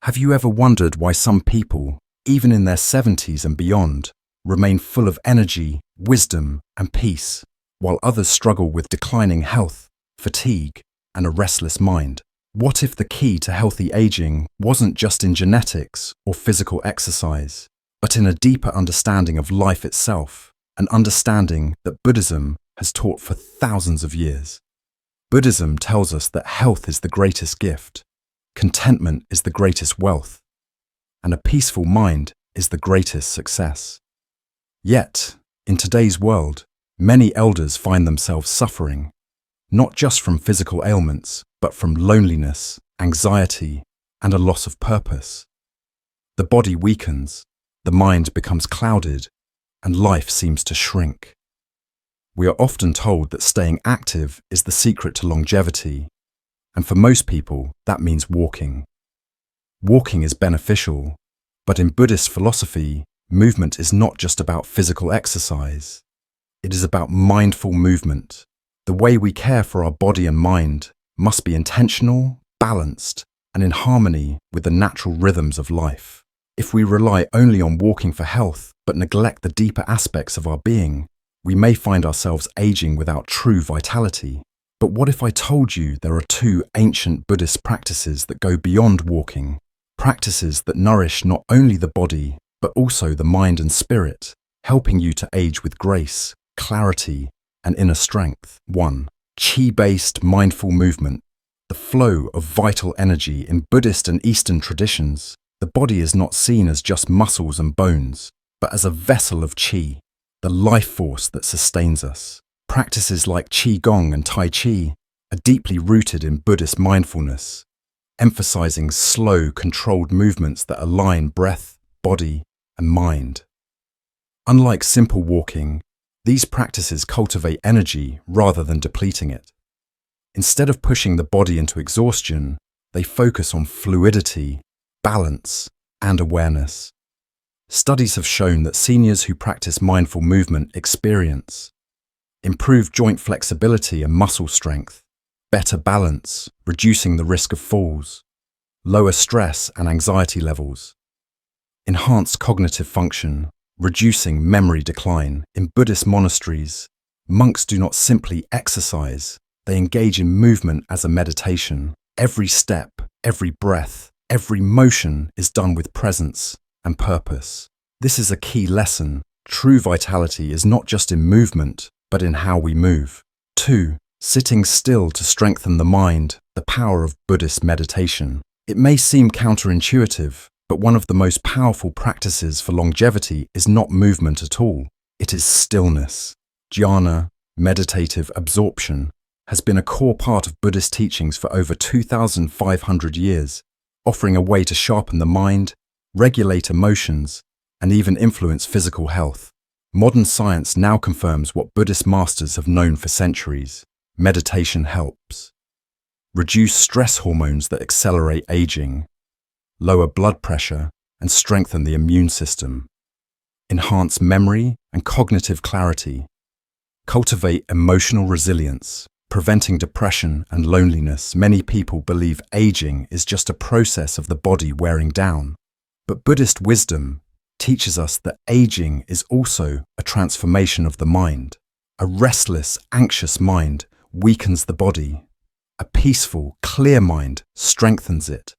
Have you ever wondered why some people, even in their 70s and beyond, remain full of energy, wisdom, and peace, while others struggle with declining health, fatigue, and a restless mind? What if the key to healthy aging wasn't just in genetics or physical exercise, but in a deeper understanding of life itself, an understanding that Buddhism has taught for thousands of years? Buddhism tells us that health is the greatest gift, contentment is the greatest wealth, and a peaceful mind is the greatest success. Yet, in today's world, many elders find themselves suffering, not just from physical ailments, but from loneliness, anxiety, and a loss of purpose. The body weakens, the mind becomes clouded, and life seems to shrink. We are often told that staying active is the secret to longevity, and for most people, that means walking. Walking is beneficial, but in Buddhist philosophy, movement is not just about physical exercise. It is about mindful movement. The way we care for our body and mind must be intentional, balanced, and in harmony with the natural rhythms of life. If we rely only on walking for health, but neglect the deeper aspects of our being, we may find ourselves aging without true vitality. But what if I told you there are two ancient Buddhist practices that go beyond walking, practices that nourish not only the body, but also the mind and spirit, helping you to age with grace, clarity, and inner strength? 1. Qi-based mindful movement, the flow of vital energy. In Buddhist and Eastern traditions, the body is not seen as just muscles and bones, but as a vessel of qi, the life force that sustains us. Practices like Qigong and Tai Chi are deeply rooted in Buddhist mindfulness, emphasizing slow, controlled movements that align breath, body, and mind. Unlike simple walking, these practices cultivate energy rather than depleting it. Instead of pushing the body into exhaustion, they focus on fluidity, balance, and awareness. Studies have shown that seniors who practice mindful movement experience improved joint flexibility and muscle strength, better balance, reducing the risk of falls, lower stress and anxiety levels, enhanced cognitive function, reducing memory decline. In Buddhist monasteries, monks do not simply exercise, they engage in movement as a meditation. Every step, every breath, every motion is done with presence and purpose. This is a key lesson. True vitality is not just in movement, but in how we move. 2. Sitting still to strengthen the mind, the power of Buddhist meditation. It may seem counterintuitive, but one of the most powerful practices for longevity is not movement at all. It is stillness. Dhyana, meditative absorption, has been a core part of Buddhist teachings for over 2,500 years, offering a way to sharpen the mind, regulate emotions, and even influence physical health. Modern science now confirms what Buddhist masters have known for centuries. Meditation helps reduce stress hormones that accelerate aging, lower blood pressure, and strengthen the immune system, enhance memory and cognitive clarity, cultivate emotional resilience, preventing depression and loneliness. Many people believe aging is just a process of the body wearing down, but Buddhist wisdom teaches us that aging is also a transformation of the mind. A restless, anxious mind weakens the body. A peaceful, clear mind strengthens it.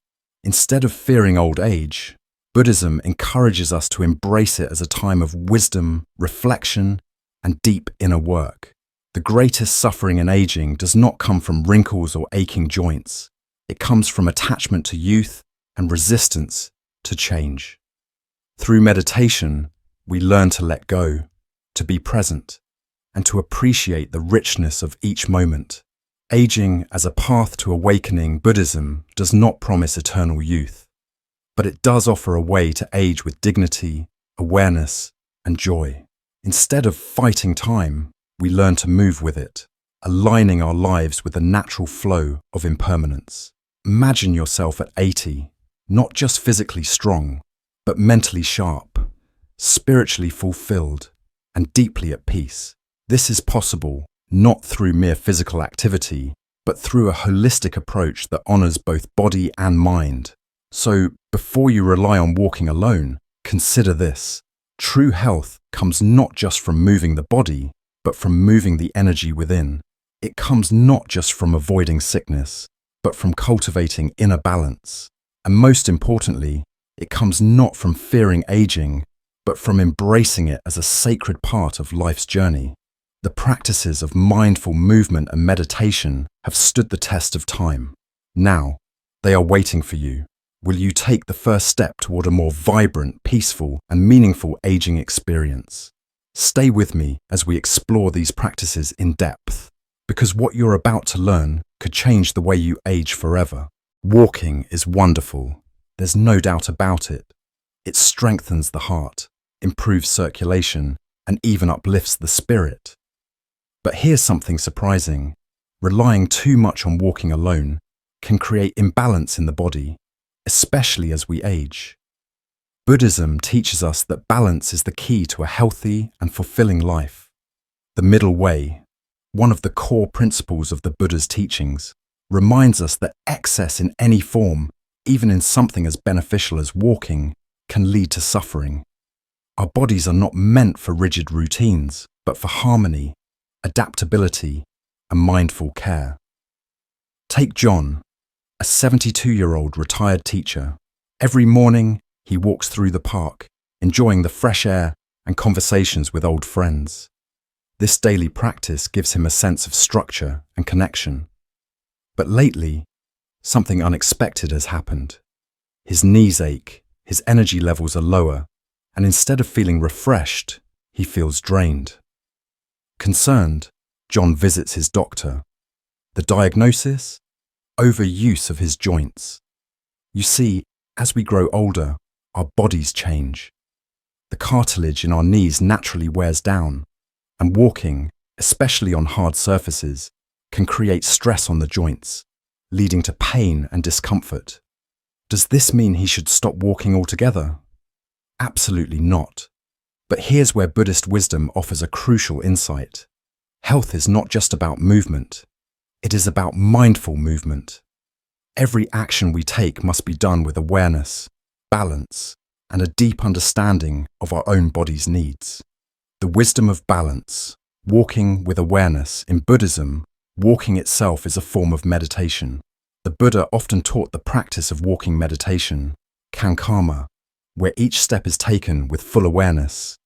Instead of fearing old age, Buddhism encourages us to embrace it as a time of wisdom, reflection, and deep inner work. The greatest suffering in aging does not come from wrinkles or aching joints. It comes from attachment to youth and resistance to change. Through meditation, we learn to let go, to be present, and to appreciate the richness of each moment. Aging as a path to awakening. Buddhism does not promise eternal youth, but it does offer a way to age with dignity, awareness, and joy. Instead of fighting time, we learn to move with it, aligning our lives with the natural flow of impermanence. Imagine yourself at 80, not just physically strong, but mentally sharp, spiritually fulfilled, and deeply at peace. This is possible not through mere physical activity, but through a holistic approach that honors both body and mind. So, before you rely on walking alone, consider this. True health comes not just from moving the body, but from moving the energy within. It comes not just from avoiding sickness, but from cultivating inner balance. And most importantly, it comes not from fearing aging, but from embracing it as a sacred part of life's journey. The practices of mindful movement and meditation have stood the test of time. Now, they are waiting for you. Will you take the first step toward a more vibrant, peaceful, and meaningful aging experience? Stay with me as we explore these practices in depth, because what you're about to learn could change the way you age forever. Walking is wonderful. There's no doubt about it. It strengthens the heart, improves circulation, and even uplifts the spirit. But here's something surprising. Relying too much on walking alone can create imbalance in the body, especially as we age. Buddhism teaches us that balance is the key to a healthy and fulfilling life. The middle way, one of the core principles of the Buddha's teachings, reminds us that excess in any form, even in something as beneficial as walking, can lead to suffering. Our bodies are not meant for rigid routines, but for harmony, adaptability, and mindful care. Take John, a 72-year-old retired teacher. Every morning, he walks through the park, enjoying the fresh air and conversations with old friends. This daily practice gives him a sense of structure and connection. But lately, something unexpected has happened. His knees ache, his energy levels are lower, and instead of feeling refreshed, he feels drained. Concerned, John visits his doctor. The diagnosis? Overuse of his joints. You see, as we grow older, our bodies change. The cartilage in our knees naturally wears down, and walking, especially on hard surfaces, can create stress on the joints, leading to pain and discomfort. Does this mean he should stop walking altogether? Absolutely not. But here's where Buddhist wisdom offers a crucial insight. Health is not just about movement. It is about mindful movement. Every action we take must be done with awareness, balance, and a deep understanding of our own body's needs. The wisdom of balance, walking with awareness. In Buddhism, walking itself is a form of meditation. The Buddha often taught the practice of walking meditation, kankama, where each step is taken with full awareness,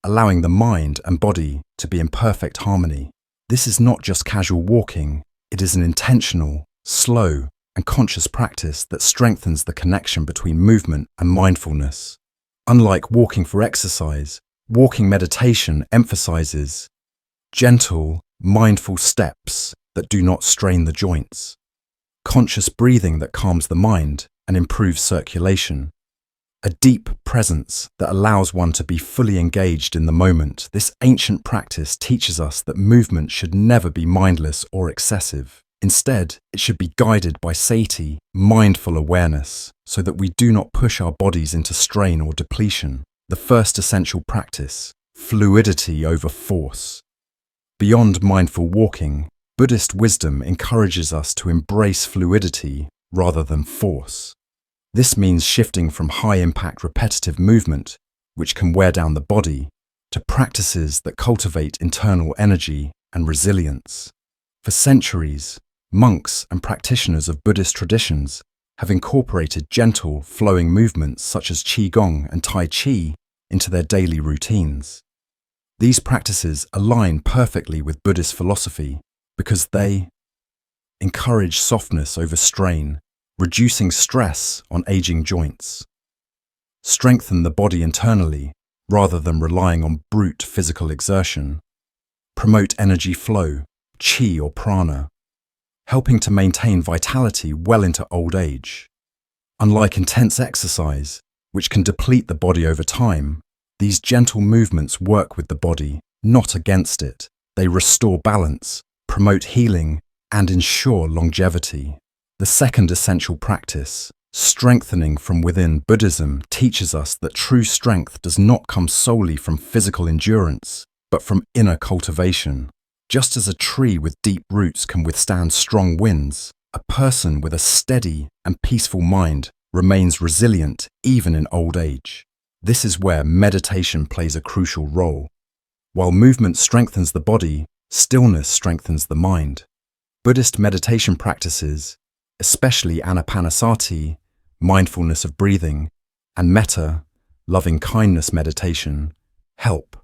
allowing the mind and body to be in perfect harmony. This is not just casual walking, it is an intentional, slow, and conscious practice that strengthens the connection between movement and mindfulness. Unlike walking for exercise, walking meditation emphasizes gentle, mindful steps that do not strain the joints, conscious breathing that calms the mind and improves circulation, a deep presence that allows one to be fully engaged in the moment. This ancient practice teaches us that movement should never be mindless or excessive. Instead, it should be guided by sati, mindful awareness, so that we do not push our bodies into strain or depletion. The first essential practice, fluidity over force. Beyond mindful walking, Buddhist wisdom encourages us to embrace fluidity rather than force. This means shifting from high-impact repetitive movement, which can wear down the body, to practices that cultivate internal energy and resilience. For centuries, monks and practitioners of Buddhist traditions have incorporated gentle, flowing movements such as Qigong and Tai Chi into their daily routines. These practices align perfectly with Buddhist philosophy because they encourage softness over strain, reducing stress on aging joints, strengthen the body internally rather than relying on brute physical exertion, promote energy flow, qi or prana, helping to maintain vitality well into old age. Unlike intense exercise, which can deplete the body over time, these gentle movements work with the body, not against it. They restore balance, promote healing, and ensure longevity. The second essential practice, strengthening from within. Buddhism teaches us that true strength does not come solely from physical endurance, but from inner cultivation. Just as a tree with deep roots can withstand strong winds, a person with a steady and peaceful mind remains resilient even in old age. This is where meditation plays a crucial role. While movement strengthens the body, stillness strengthens the mind. Buddhist meditation practices, especially anapanasati, mindfulness of breathing, and metta, loving-kindness meditation, help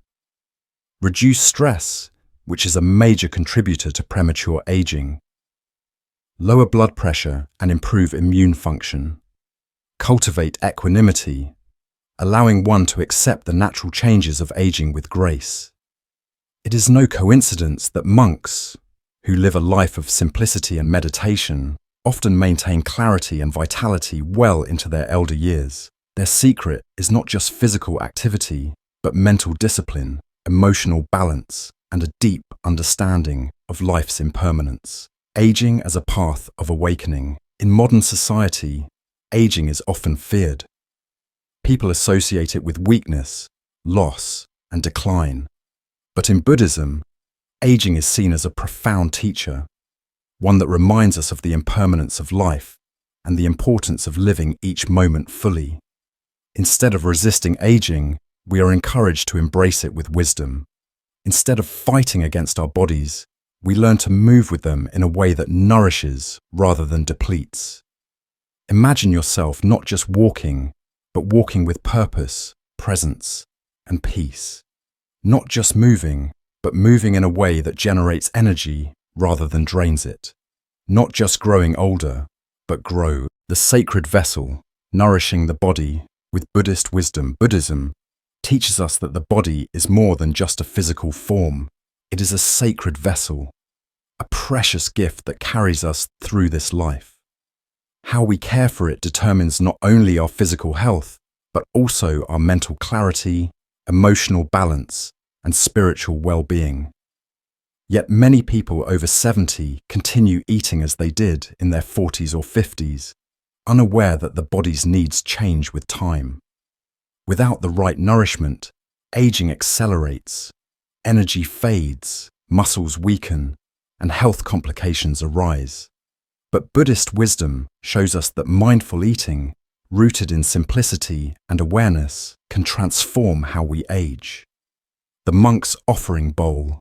reduce stress, which is a major contributor to premature aging, lower blood pressure and improve immune function, cultivate equanimity, allowing one to accept the natural changes of aging with grace. It is no coincidence that monks, who live a life of simplicity and meditation, often maintain clarity and vitality well into their elder years. Their secret is not just physical activity, but mental discipline, emotional balance, and a deep understanding of life's impermanence. Aging as a path of awakening. In modern society, aging is often feared. People associate it with weakness, loss, and decline. But in Buddhism, aging is seen as a profound teacher, one that reminds us of the impermanence of life and the importance of living each moment fully. Instead of resisting aging, we are encouraged to embrace it with wisdom. Instead of fighting against our bodies, we learn to move with them in a way that nourishes rather than depletes. Imagine yourself not just walking, but walking with purpose, presence, and peace. Not just moving, but moving in a way that generates energy rather than drains it. Not just growing older, but grow, the sacred vessel, nourishing the body with Buddhist wisdom. Buddhism teaches us that the body is more than just a physical form. It is a sacred vessel, a precious gift that carries us through this life. How we care for it determines not only our physical health, but also our mental clarity, emotional balance, and spiritual well-being. Yet many people over 70 continue eating as they did in their 40s or 50s, unaware that the body's needs change with time. Without the right nourishment, aging accelerates, energy fades, muscles weaken, and health complications arise. But Buddhist wisdom shows us that mindful eating, rooted in simplicity and awareness, can transform how we age. The monk's offering bowl,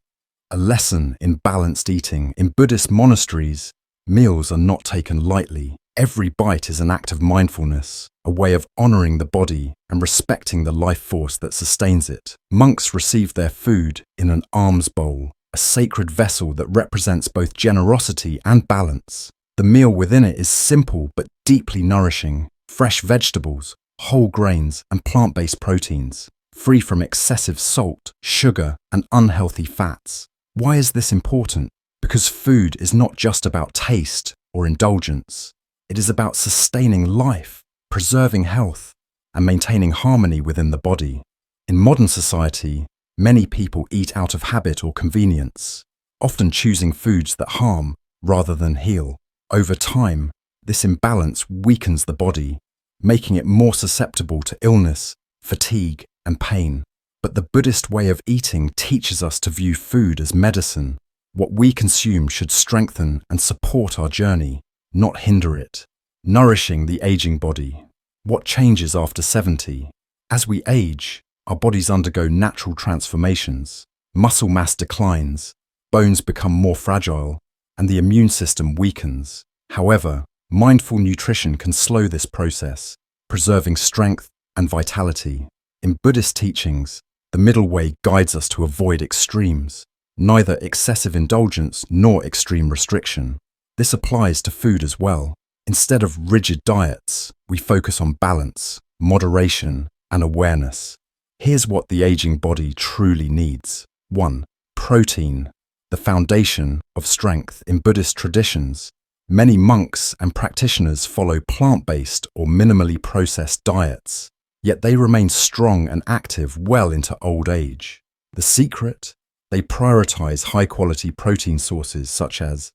a lesson in balanced eating. In Buddhist monasteries, meals are not taken lightly. Every bite is an act of mindfulness, a way of honoring the body and respecting the life force that sustains it. Monks receive their food in an alms bowl, a sacred vessel that represents both generosity and balance. The meal within it is simple but deeply nourishing: fresh vegetables, whole grains, and plant-based proteins, free from excessive salt, sugar, and unhealthy fats. Why is this important? Because food is not just about taste or indulgence. It is about sustaining life, preserving health, and maintaining harmony within the body. In modern society, many people eat out of habit or convenience, often choosing foods that harm rather than heal. Over time, this imbalance weakens the body, making it more susceptible to illness, fatigue, and pain. But the Buddhist way of eating teaches us to view food as medicine. What we consume should strengthen and support our journey, not hinder it. Nourishing the aging body. What changes after 70? As we age, our bodies undergo natural transformations. Muscle mass declines, bones become more fragile, and the immune system weakens. However, mindful nutrition can slow this process, preserving strength and vitality. In Buddhist teachings, the middle way guides us to avoid extremes, neither excessive indulgence nor extreme restriction. This applies to food as well. Instead of rigid diets, we focus on balance, moderation, and awareness. Here's what the aging body truly needs. 1. Protein, the foundation of strength. In Buddhist traditions, many monks and practitioners follow plant-based or minimally processed diets, yet they remain strong and active well into old age. The secret? They prioritize high-quality protein sources such as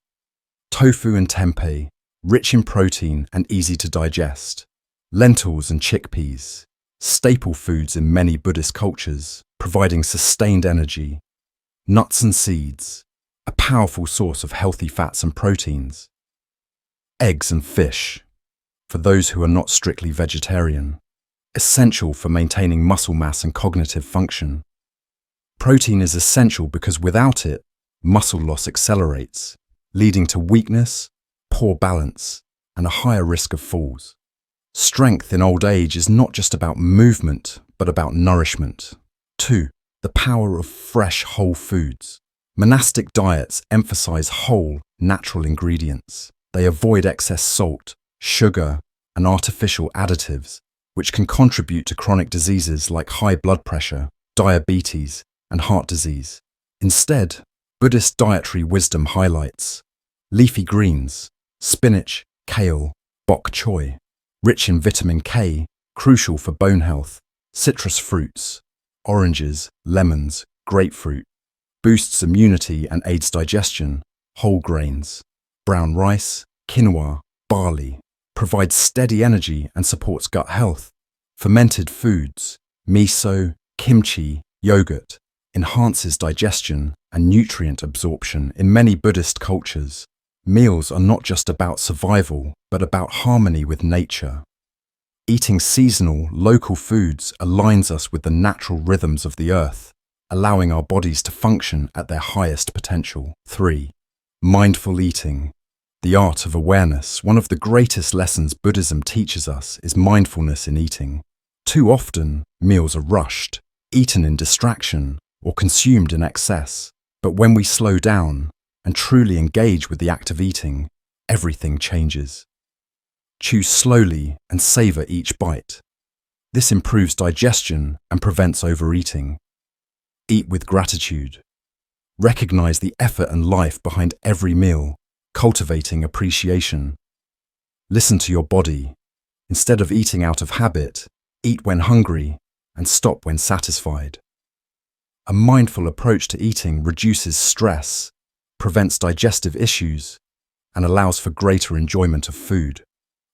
tofu and tempeh, rich in protein and easy to digest; lentils and chickpeas, staple foods in many Buddhist cultures, providing sustained energy; nuts and seeds, a powerful source of healthy fats and proteins; eggs and fish, for those who are not strictly vegetarian, essential for maintaining muscle mass and cognitive function. Protein is essential because without it, muscle loss accelerates, leading to weakness, poor balance, and a higher risk of falls. Strength in old age is not just about movement, but about nourishment. 2. The power of fresh whole foods. Monastic diets emphasize whole, natural ingredients. They avoid excess salt, sugar, and artificial additives, which can contribute to chronic diseases like high blood pressure, diabetes, and heart disease. Instead, Buddhist dietary wisdom highlights leafy greens, spinach, kale, bok choy, rich in vitamin K, crucial for bone health, citrus fruits, oranges, lemons, grapefruit, boosts immunity and aids digestion, whole grains, brown rice, quinoa, barley, provides steady energy and supports gut health, fermented foods, miso, kimchi, yogurt, enhances digestion and nutrient absorption. In many Buddhist cultures, meals are not just about survival, but about harmony with nature. Eating seasonal, local foods aligns us with the natural rhythms of the earth, allowing our bodies to function at their highest potential. 3. Mindful eating. The art of awareness. One of the greatest lessons Buddhism teaches us is mindfulness in eating. Too often, meals are rushed, eaten in distraction, or consumed in excess. But when we slow down and truly engage with the act of eating, everything changes. Chew slowly and savor each bite. This improves digestion and prevents overeating. Eat with gratitude. Recognize the effort and life behind every meal, cultivating appreciation. Listen to your body. Instead of eating out of habit, eat when hungry and stop when satisfied. A mindful approach to eating reduces stress, prevents digestive issues, and allows for greater enjoyment of food.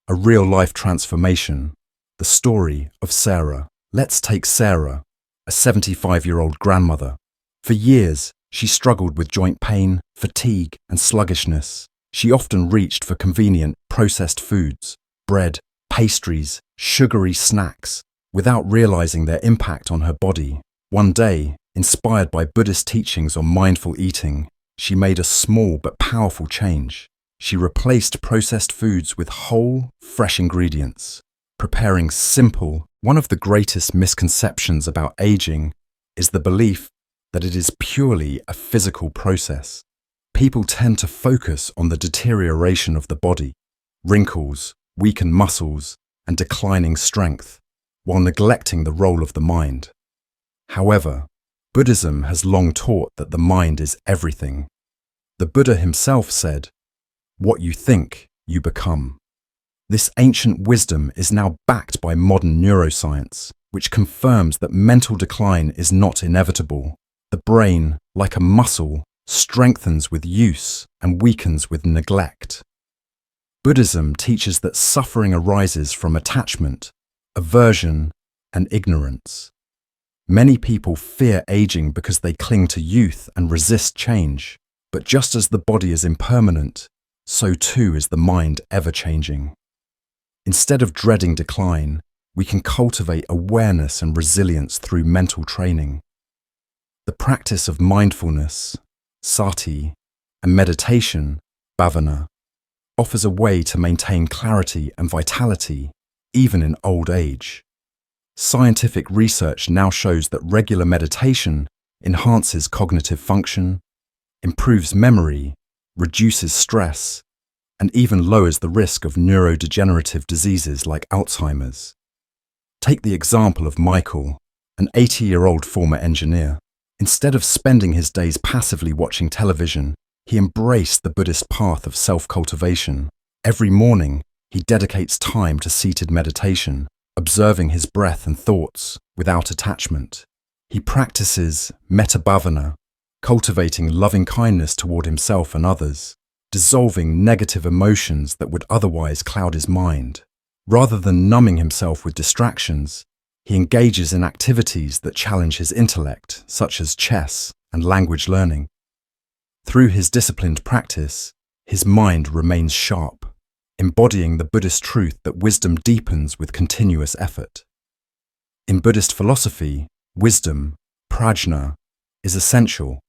A real-life transformation. The story of Sarah. Let's take Sarah, a 75-year-old grandmother. For years, she struggled with joint pain, fatigue, and sluggishness. She often reached for convenient, processed foods, bread, pastries, sugary snacks, without realizing their impact on her body. One day, inspired by Buddhist teachings on mindful eating, she made a small but powerful change. She replaced processed foods with whole, fresh ingredients, preparing simple. One of the greatest misconceptions about aging is the belief that it is purely a physical process. People tend to focus on the deterioration of the body, wrinkles, weakened muscles, and declining strength, while neglecting the role of the mind. However, Buddhism has long taught that the mind is everything. The Buddha himself said, "What you think, you become." This ancient wisdom is now backed by modern neuroscience, which confirms that mental decline is not inevitable. The brain, like a muscle, strengthens with use and weakens with neglect. Buddhism teaches that suffering arises from attachment, aversion, and ignorance. Many people fear aging because they cling to youth and resist change. But just as the body is impermanent, so too is the mind ever-changing. Instead of dreading decline, we can cultivate awareness and resilience through mental training. The practice of mindfulness, sati, and meditation, bhavana, offers a way to maintain clarity and vitality even in old age. Scientific research now shows that regular meditation enhances cognitive function, improves memory, reduces stress, and even lowers the risk of neurodegenerative diseases like Alzheimer's. Take the example of Michael, an 80-year-old former engineer. Instead of spending his days passively watching television, he embraced the Buddhist path of self-cultivation. Every morning, he dedicates time to seated meditation, observing his breath and thoughts without attachment. He practices metta bhavana, cultivating loving kindness toward himself and others, dissolving negative emotions that would otherwise cloud his mind. Rather than numbing himself with distractions, he engages in activities that challenge his intellect, such as chess and language learning. Through his disciplined practice, his mind remains sharp, embodying the Buddhist truth that wisdom deepens with continuous effort. In Buddhist philosophy, wisdom, prajna, is essential.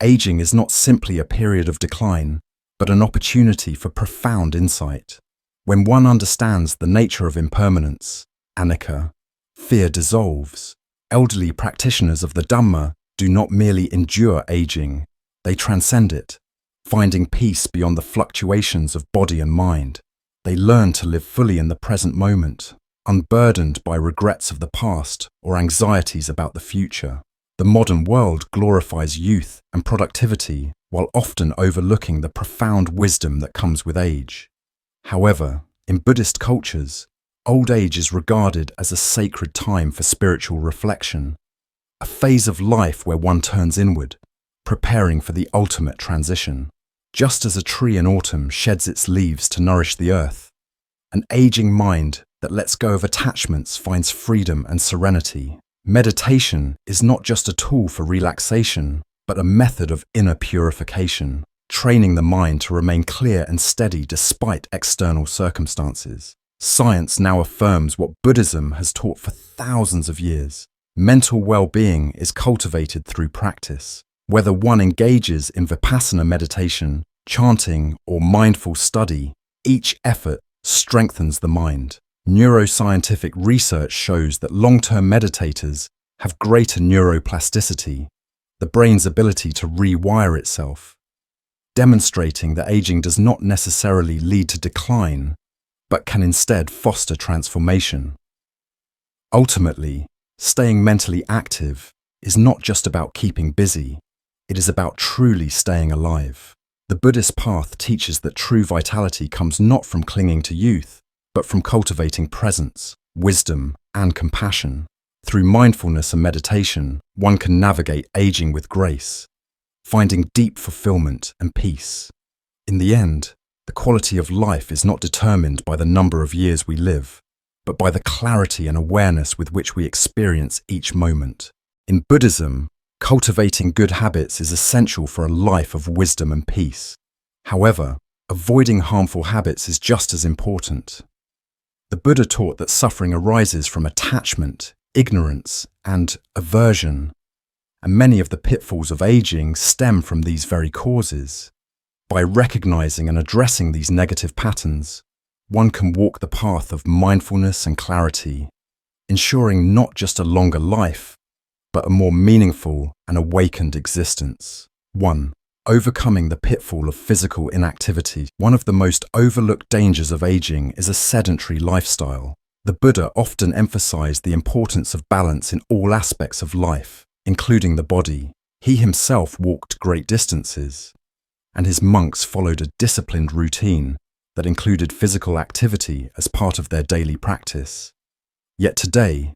Aging is not simply a period of decline, but an opportunity for profound insight. When one understands the nature of impermanence, anicca, fear dissolves. Elderly practitioners of the Dhamma do not merely endure aging, they transcend it, finding peace beyond the fluctuations of body and mind. They learn to live fully in the present moment, unburdened by regrets of the past or anxieties about the future. The modern world glorifies youth and productivity while often overlooking the profound wisdom that comes with age. However, in Buddhist cultures, old age is regarded as a sacred time for spiritual reflection, a phase of life where one turns inward, preparing for the ultimate transition. Just as a tree in autumn sheds its leaves to nourish the earth, an aging mind that lets go of attachments finds freedom and serenity. Meditation is not just a tool for relaxation, but a method of inner purification, training the mind to remain clear and steady despite external circumstances. Science now affirms what Buddhism has taught for thousands of years. Mental well-being is cultivated through practice. Whether one engages in vipassana meditation, chanting, or mindful study, each effort strengthens the mind. Neuroscientific research shows that long-term meditators have greater neuroplasticity, the brain's ability to rewire itself, demonstrating that aging does not necessarily lead to decline, but can instead foster transformation. Ultimately, staying mentally active is not just about keeping busy, it is about truly staying alive. The Buddhist path teaches that true vitality comes not from clinging to youth, but from cultivating presence, wisdom, and compassion. Through mindfulness and meditation, one can navigate aging with grace, finding deep fulfillment and peace. In the end, the quality of life is not determined by the number of years we live, but by the clarity and awareness with which we experience each moment. In Buddhism, cultivating good habits is essential for a life of wisdom and peace. However, avoiding harmful habits is just as important. The Buddha taught that suffering arises from attachment, ignorance, and aversion, and many of the pitfalls of aging stem from these very causes. By recognizing and addressing these negative patterns, one can walk the path of mindfulness and clarity, ensuring not just a longer life, but a more meaningful and awakened existence. 1. Overcoming the pitfall of physical inactivity. One of the most overlooked dangers of aging is a sedentary lifestyle. The Buddha often emphasized the importance of balance in all aspects of life, including the body. He himself walked great distances, and his monks followed a disciplined routine that included physical activity as part of their daily practice. Yet today,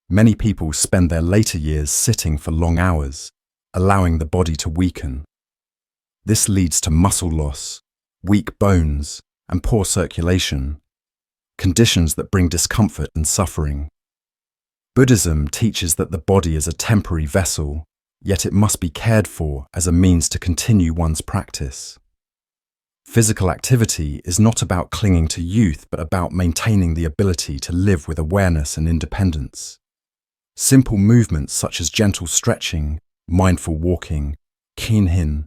many people spend their later years sitting for long hours, allowing the body to weaken. This leads to muscle loss, weak bones, and poor circulation, conditions that bring discomfort and suffering. Buddhism teaches that the body is a temporary vessel, yet it must be cared for as a means to continue one's practice. Physical activity is not about clinging to youth, but about maintaining the ability to live with awareness and independence. Simple movements such as gentle stretching, mindful walking, kinhin,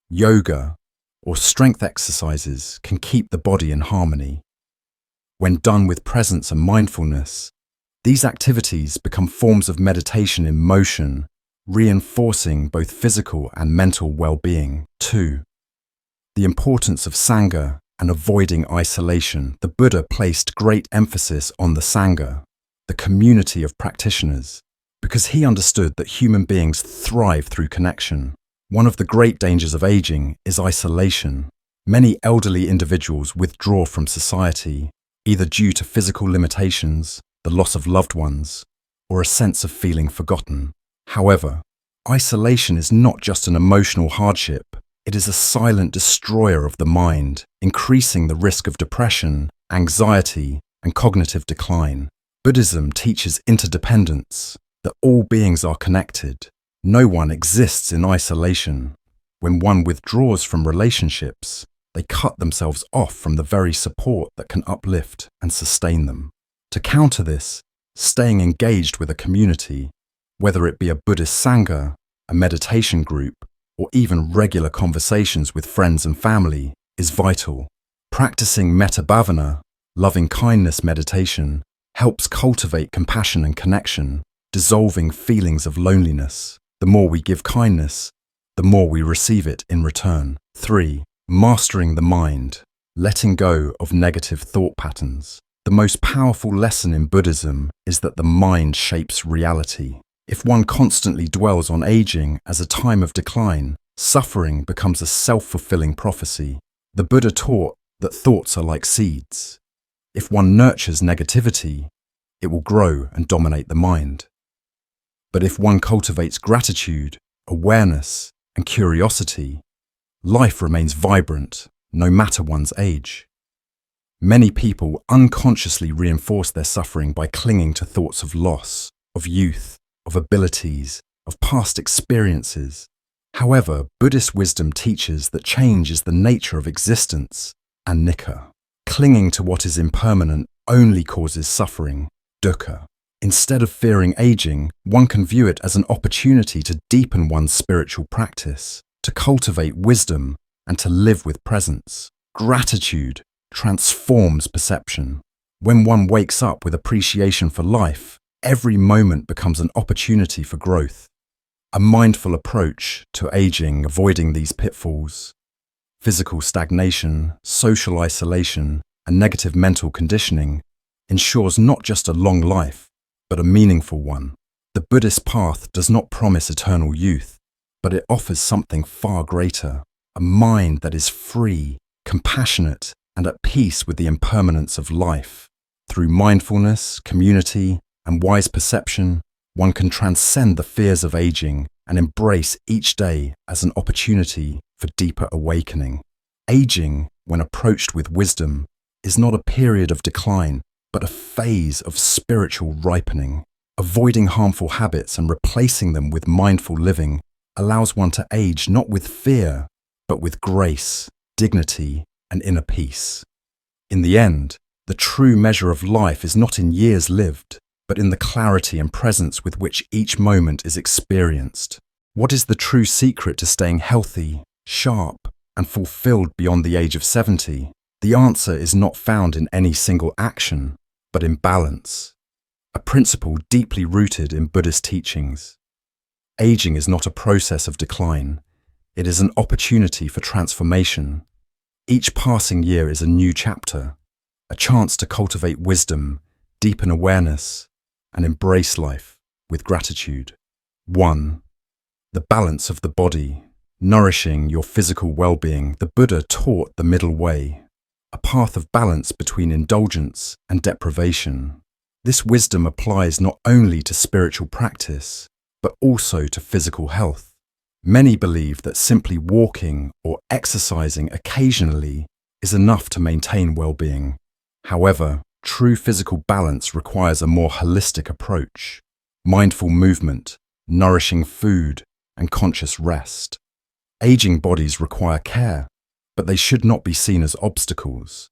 yoga, or strength exercises can keep the body in harmony. When done with presence and mindfulness, these activities become forms of meditation in motion, reinforcing both physical and mental well-being. 2. The importance of Sangha and avoiding isolation. The Buddha placed great emphasis on the Sangha, the community of practitioners, because he understood that human beings thrive through connection. One of the great dangers of aging is isolation. Many elderly individuals withdraw from society, either due to physical limitations, the loss of loved ones, or a sense of feeling forgotten. However, isolation is not just an emotional hardship, it is a silent destroyer of the mind, increasing the risk of depression, anxiety, and cognitive decline. Buddhism teaches interdependence, that all beings are connected. No one exists in isolation. When one withdraws from relationships, they cut themselves off from the very support that can uplift and sustain them. To counter this, staying engaged with a community, whether it be a Buddhist Sangha, a meditation group, or even regular conversations with friends and family, is vital. Practicing metta bhavana, loving kindness meditation, helps cultivate compassion and connection, dissolving feelings of loneliness. The more we give kindness, the more we receive it in return. 3. Mastering the mind, letting go of negative thought patterns. The most powerful lesson in Buddhism is that the mind shapes reality. If one constantly dwells on aging as a time of decline, suffering becomes a self-fulfilling prophecy. The Buddha taught that thoughts are like seeds. If one nurtures negativity, it will grow and dominate the mind. But if one cultivates gratitude, awareness, and curiosity, life remains vibrant, no matter one's age. Many people unconsciously reinforce their suffering by clinging to thoughts of loss, of youth, of abilities, of past experiences. However, Buddhist wisdom teaches that change is the nature of existence, anicca. Clinging to what is impermanent only causes suffering, dukkha. Instead of fearing aging, one can view it as an opportunity to deepen one's spiritual practice, to cultivate wisdom, and to live with presence. Gratitude transforms perception. When one wakes up with appreciation for life, every moment becomes an opportunity for growth. A mindful approach to aging, avoiding these pitfalls, physical stagnation, social isolation, and negative mental conditioning, ensures not just a long life, but a meaningful one. The Buddhist path does not promise eternal youth, but it offers something far greater, a mind that is free, compassionate, and at peace with the impermanence of life. Through mindfulness, community, and wise perception, one can transcend the fears of aging and embrace each day as an opportunity for deeper awakening. Aging, when approached with wisdom, is not a period of decline, but a phase of spiritual ripening. Avoiding harmful habits and replacing them with mindful living allows one to age not with fear, but with grace, dignity, and inner peace. In the end, the true measure of life is not in years lived, but in the clarity and presence with which each moment is experienced. What is the true secret to staying healthy, sharp, and fulfilled beyond the age of 70? The answer is not found in any single action, but in balance, a principle deeply rooted in Buddhist teachings. Aging is not a process of decline, it is an opportunity for transformation. Each passing year is a new chapter, a chance to cultivate wisdom, deepen awareness, and embrace life with gratitude. 1. The balance of the body, nourishing your physical well-being. The Buddha taught the middle way, a path of balance between indulgence and deprivation. This wisdom applies not only to spiritual practice, but also to physical health. Many believe that simply walking or exercising occasionally is enough to maintain well-being. However, true physical balance requires a more holistic approach: mindful movement, nourishing food, and conscious rest. Aging bodies require care, but they should not be seen as obstacles.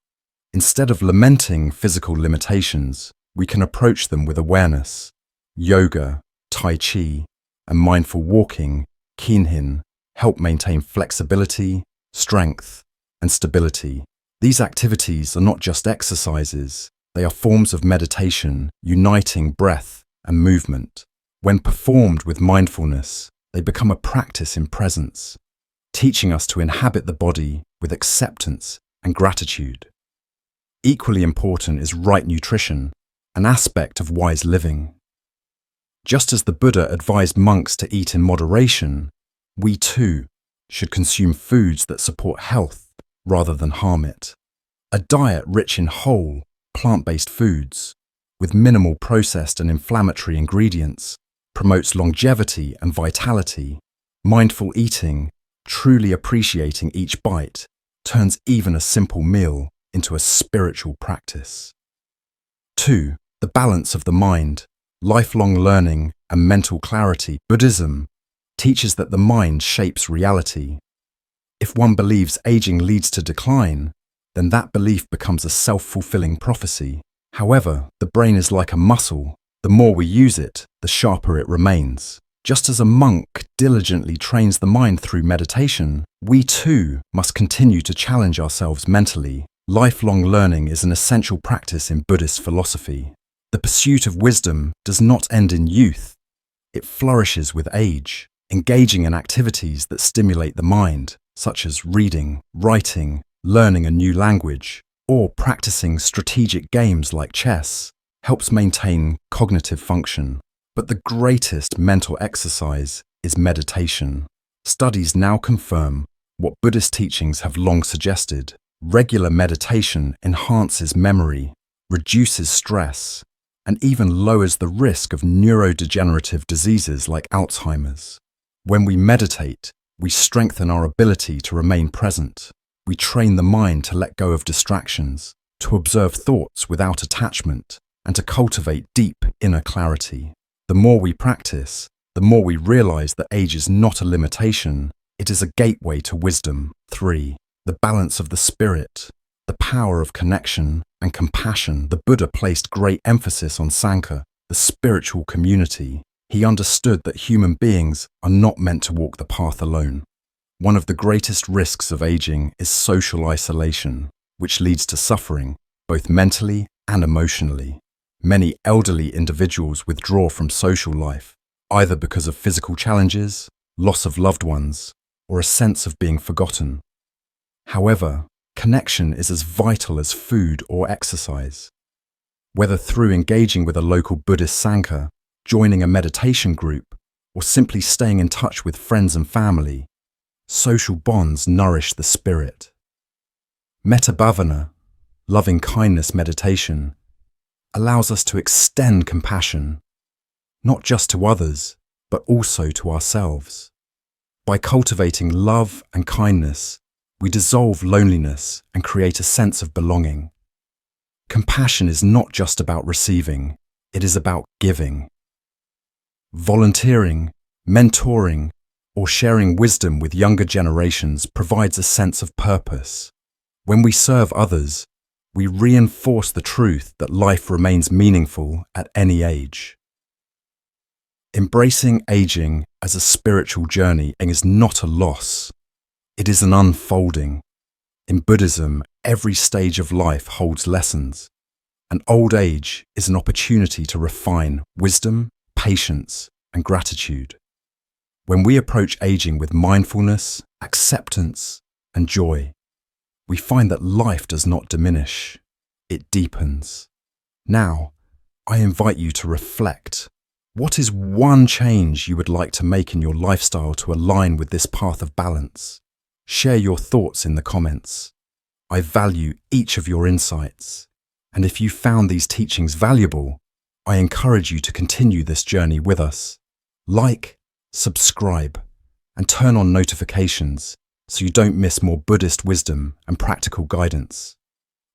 Instead of lamenting physical limitations, we can approach them with awareness. Yoga, Tai Chi, and mindful walking, Kinhin, help maintain flexibility, strength, and stability. These activities are not just exercises, they are forms of meditation, uniting breath and movement. When performed with mindfulness, they become a practice in presence, teaching us to inhabit the body with acceptance and gratitude. Equally important is right nutrition, an aspect of wise living. Just as the Buddha advised monks to eat in moderation, we too should consume foods that support health rather than harm it. A diet rich in whole, plant-based foods, with minimal processed and inflammatory ingredients, promotes longevity and vitality. Mindful eating, truly appreciating each bite, turns even a simple meal into a spiritual practice. 2. The balance of the mind, lifelong learning, and mental clarity. Buddhism teaches that the mind shapes reality. If one believes aging leads to decline, then that belief becomes a self-fulfilling prophecy. However, the brain is like a muscle. The more we use it, the sharper it remains. Just as a monk diligently trains the mind through meditation, we too must continue to challenge ourselves mentally. Lifelong learning is an essential practice in Buddhist philosophy. The pursuit of wisdom does not end in youth. It flourishes with age, engaging in activities that stimulate the mind, such as reading, writing, learning a new language, or practicing strategic games like chess, helps maintain cognitive function. But the greatest mental exercise is meditation. Studies now confirm what Buddhist teachings have long suggested. Regular meditation enhances memory, reduces stress, and even lowers the risk of neurodegenerative diseases like Alzheimer's. When we meditate, we strengthen our ability to remain present. We train the mind to let go of distractions, to observe thoughts without attachment, and to cultivate deep inner clarity. The more we practice, the more we realize that age is not a limitation, it is a gateway to wisdom. 3. The balance of the spirit, the power of connection and compassion. The Buddha placed great emphasis on Sangha, the spiritual community. He understood that human beings are not meant to walk the path alone. One of the greatest risks of aging is social isolation, which leads to suffering, both mentally and emotionally. Many elderly individuals withdraw from social life, either because of physical challenges, loss of loved ones, or a sense of being forgotten. However, connection is as vital as food or exercise. Whether through engaging with a local Buddhist Sangha, joining a meditation group, or simply staying in touch with friends and family, social bonds nourish the spirit. Metta bhavana, loving kindness meditation, allows us to extend compassion, not just to others, but also to ourselves. By cultivating love and kindness, we dissolve loneliness and create a sense of belonging. Compassion is not just about receiving, it is about giving. Volunteering, mentoring, or sharing wisdom with younger generations provides a sense of purpose. When we serve others, we reinforce the truth that life remains meaningful at any age. Embracing aging as a spiritual journey is not a loss. It is an unfolding. In Buddhism, every stage of life holds lessons, and old age is an opportunity to refine wisdom, patience, and gratitude. When we approach aging with mindfulness, acceptance, and joy, we find that life does not diminish, it deepens. Now, I invite you to reflect. What is one change you would like to make in your lifestyle to align with this path of balance? Share your thoughts in the comments. I value each of your insights. And if you found these teachings valuable, I encourage you to continue this journey with us. Like, subscribe, and turn on notifications so you don't miss more Buddhist wisdom and practical guidance.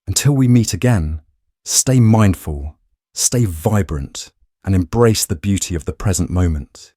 Until we meet again, stay mindful, stay vibrant, and embrace the beauty of the present moment.